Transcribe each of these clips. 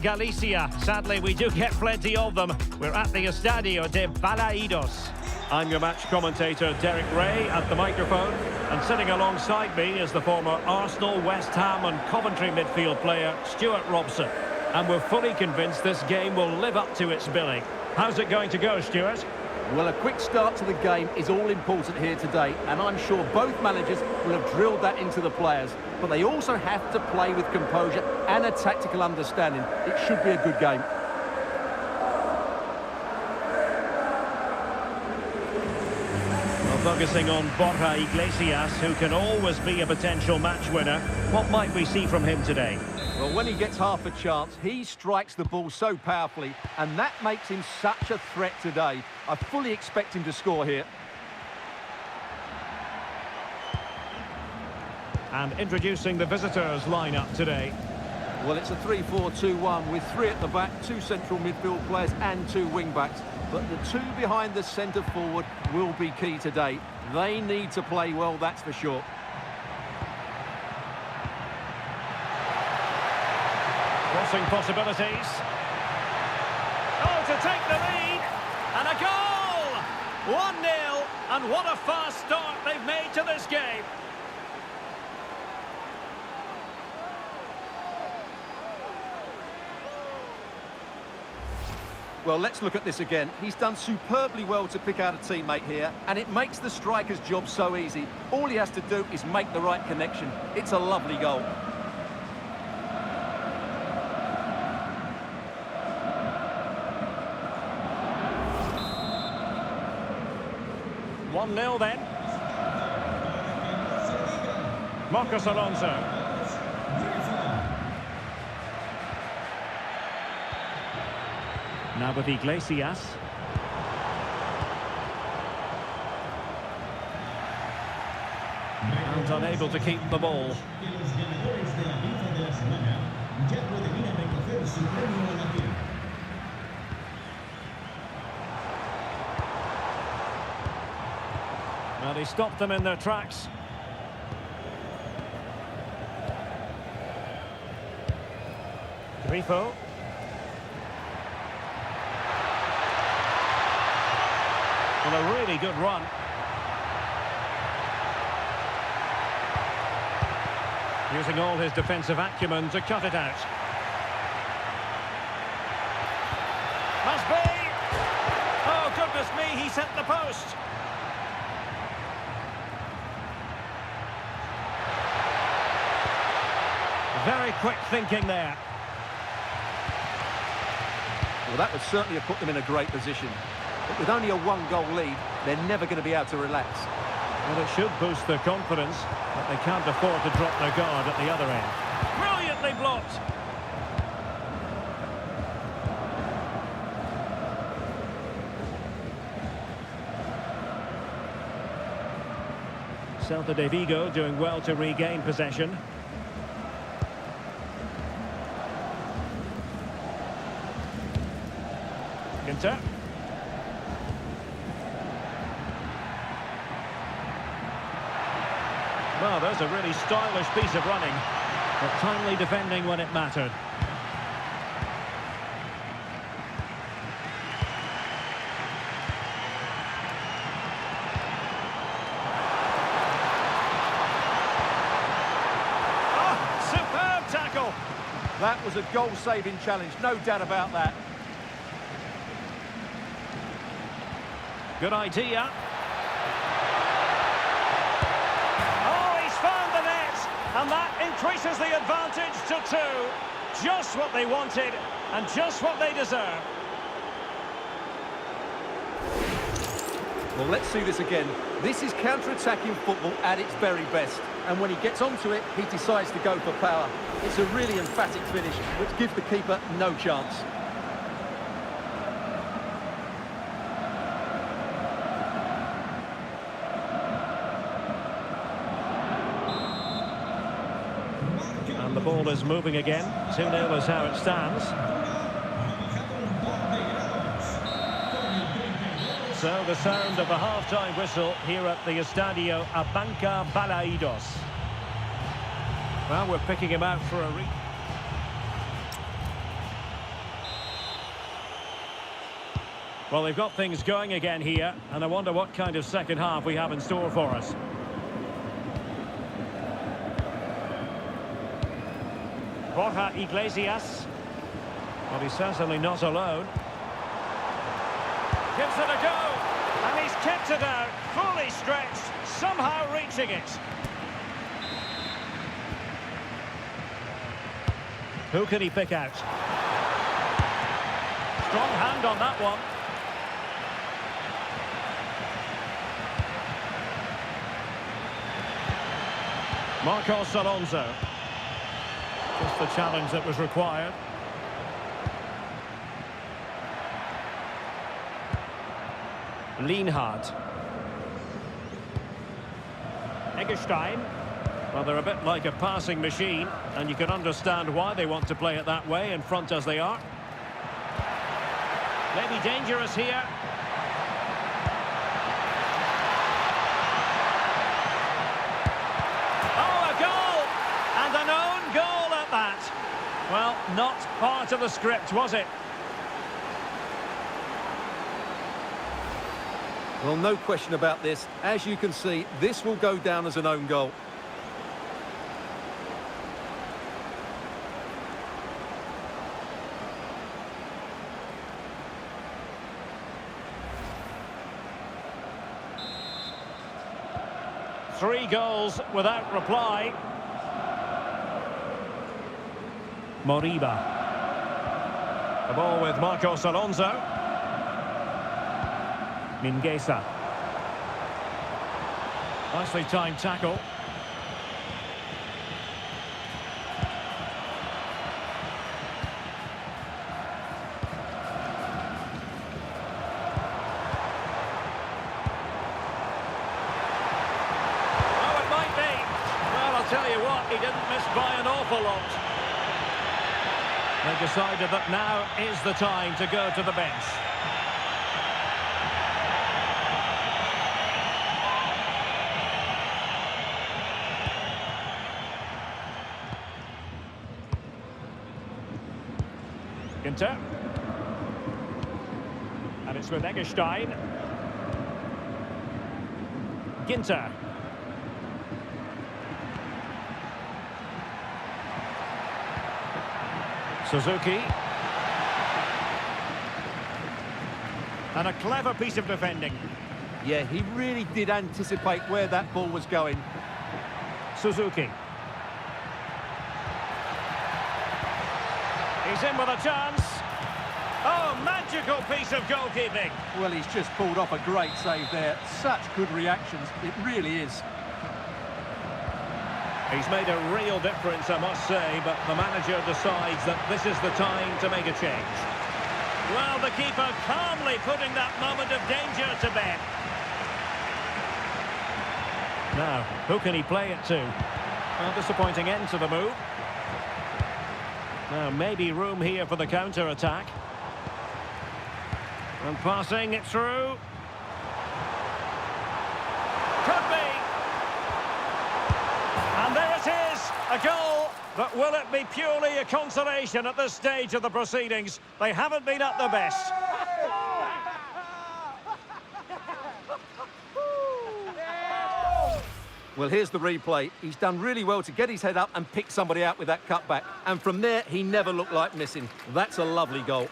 Galicia. Sadly, we do get plenty of them. We're at the Estadio de Balaidos. I'm your match commentator, Derek Ray, at the microphone. And sitting alongside me is the former Arsenal, West Ham and Coventry midfield player, Stuart Robson. And we're fully convinced this game will live up to its billing. How's it going to go, Stuart? Well, a quick start to the game is all important here today, and I'm sure both managers will have drilled that into the players. But they also have to play with composure and a tactical understanding. It should be a good game. Well, focusing on Borja Iglesias, who can always be a potential match winner. What might we see from him today? Well, when he gets half a chance, he strikes the ball so powerfully, and that makes him such a threat today. I fully expect him to score here. And introducing the visitors' lineup today. Well, it's a 3-4-2-1 with three at the back, two central midfield players and two wing-backs. But the two behind the centre forward will be key today. They need to play well, that's for sure. Crossing possibilities. Oh, to take the lead. And a goal! 1-0. And what a fast start they've made to this game. Well, let's look at this again. He's done superbly well to pick out a teammate here, and it makes the striker's job so easy. All he has to do is make the right connection. It's a lovely goal. One 1-0 then. Marcos Alonso. Now with Iglesias. And unable to keep the ball. Well, he stopped them in their tracks. Grifo. Well, a really good run. Using all his defensive acumen to cut it out. Must be! Oh, goodness me, he's hit the post. Very quick thinking there. Well, that would certainly have put them in a great position. But with only a one-goal lead, they're never going to be able to relax. Well, it should boost their confidence, but they can't afford to drop their guard at the other end. Brilliantly blocked. Celta Vigo doing well to regain possession. Inter. Well, there's a really stylish piece of running, but timely defending when it mattered. Oh, superb tackle! That was a goal-saving challenge, no doubt about that. Good idea. And that increases the advantage to 2. Just what they wanted and just what they deserve. Well, let's see this again. This is counter-attacking football at its very best. And when he gets onto it, he decides to go for power. It's a really emphatic finish, which gives the keeper no chance. And the ball is moving again. 2-0 is how it stands. So the sound of the half-time whistle here at the Estadio Balaidos. Well, we're picking him out for a Well, they've got things going again here, and I wonder what kind of second half we have in store for us. Borja Iglesias. Well, he's certainly not alone. Gives it a go, and he's kept it out, fully stretched, somehow reaching it. Who can he pick out? Strong hand on that one. Marcos Alonso. Just the challenge that was required. Lienhard. Eggestein. Well, they're a bit like a passing machine, and you can understand why they want to play it that way, in front as they are. Maybe dangerous here. Oh, a goal! And an own goal at that. Well, not part of the script, was it? Well, no question about this. As you can see, this will go down as an own goal. Three goals without reply. Moriba. The ball with Marcos Alonso. Mingueza. Nicely timed tackle. Tell you what, he didn't miss by an awful lot. They decided that now is the time to go to the bench. Ginter. And it's with Eggestein. Ginter. Suzuki. And a clever piece of defending. Yeah, he really did anticipate where that ball was going. Suzuki. He's in with a chance. Oh, magical piece of goalkeeping. Well, he's just pulled off a great save there. Such good reactions, it really is. He's made a real difference, I must say, but the manager decides that this is the time to make a change. Well, the keeper calmly putting that moment of danger to bed. Now, who can he play it to? Well, disappointing end to the move. Now, maybe room here for the counter-attack. And passing it through. Could be. And there it is, a goal, but will it be purely a consolation at this stage of the proceedings? They haven't been at their best. Well, here's the replay. He's done really well to get his head up and pick somebody out with that cutback. And from there, he never looked like missing. That's a lovely goal.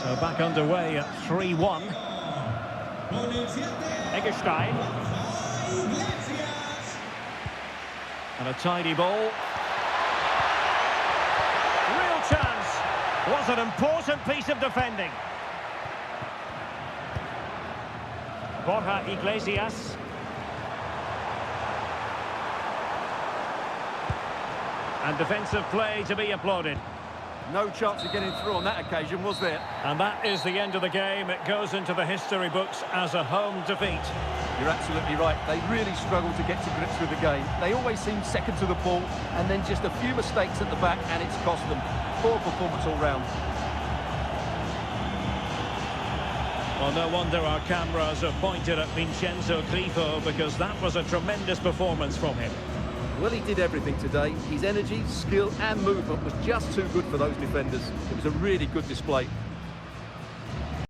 So back underway at 3-1. Eggestein. And a tidy ball. Real chance. Was an important piece of defending. Borja Iglesias. And defensive play to be applauded. No chance of getting through on that occasion, was there? And that is the end of the game. It goes into the history books as a home defeat. You're absolutely right. They really struggled to get to grips with the game. They always seemed second to the ball, and then just a few mistakes at the back, and it's cost them. Poor performance all round. Well, no wonder our cameras are pointed at Vincenzo Grifo, because that was a tremendous performance from him. Well, he did everything today. His energy, skill and movement was just too good for those defenders. It was a really good display.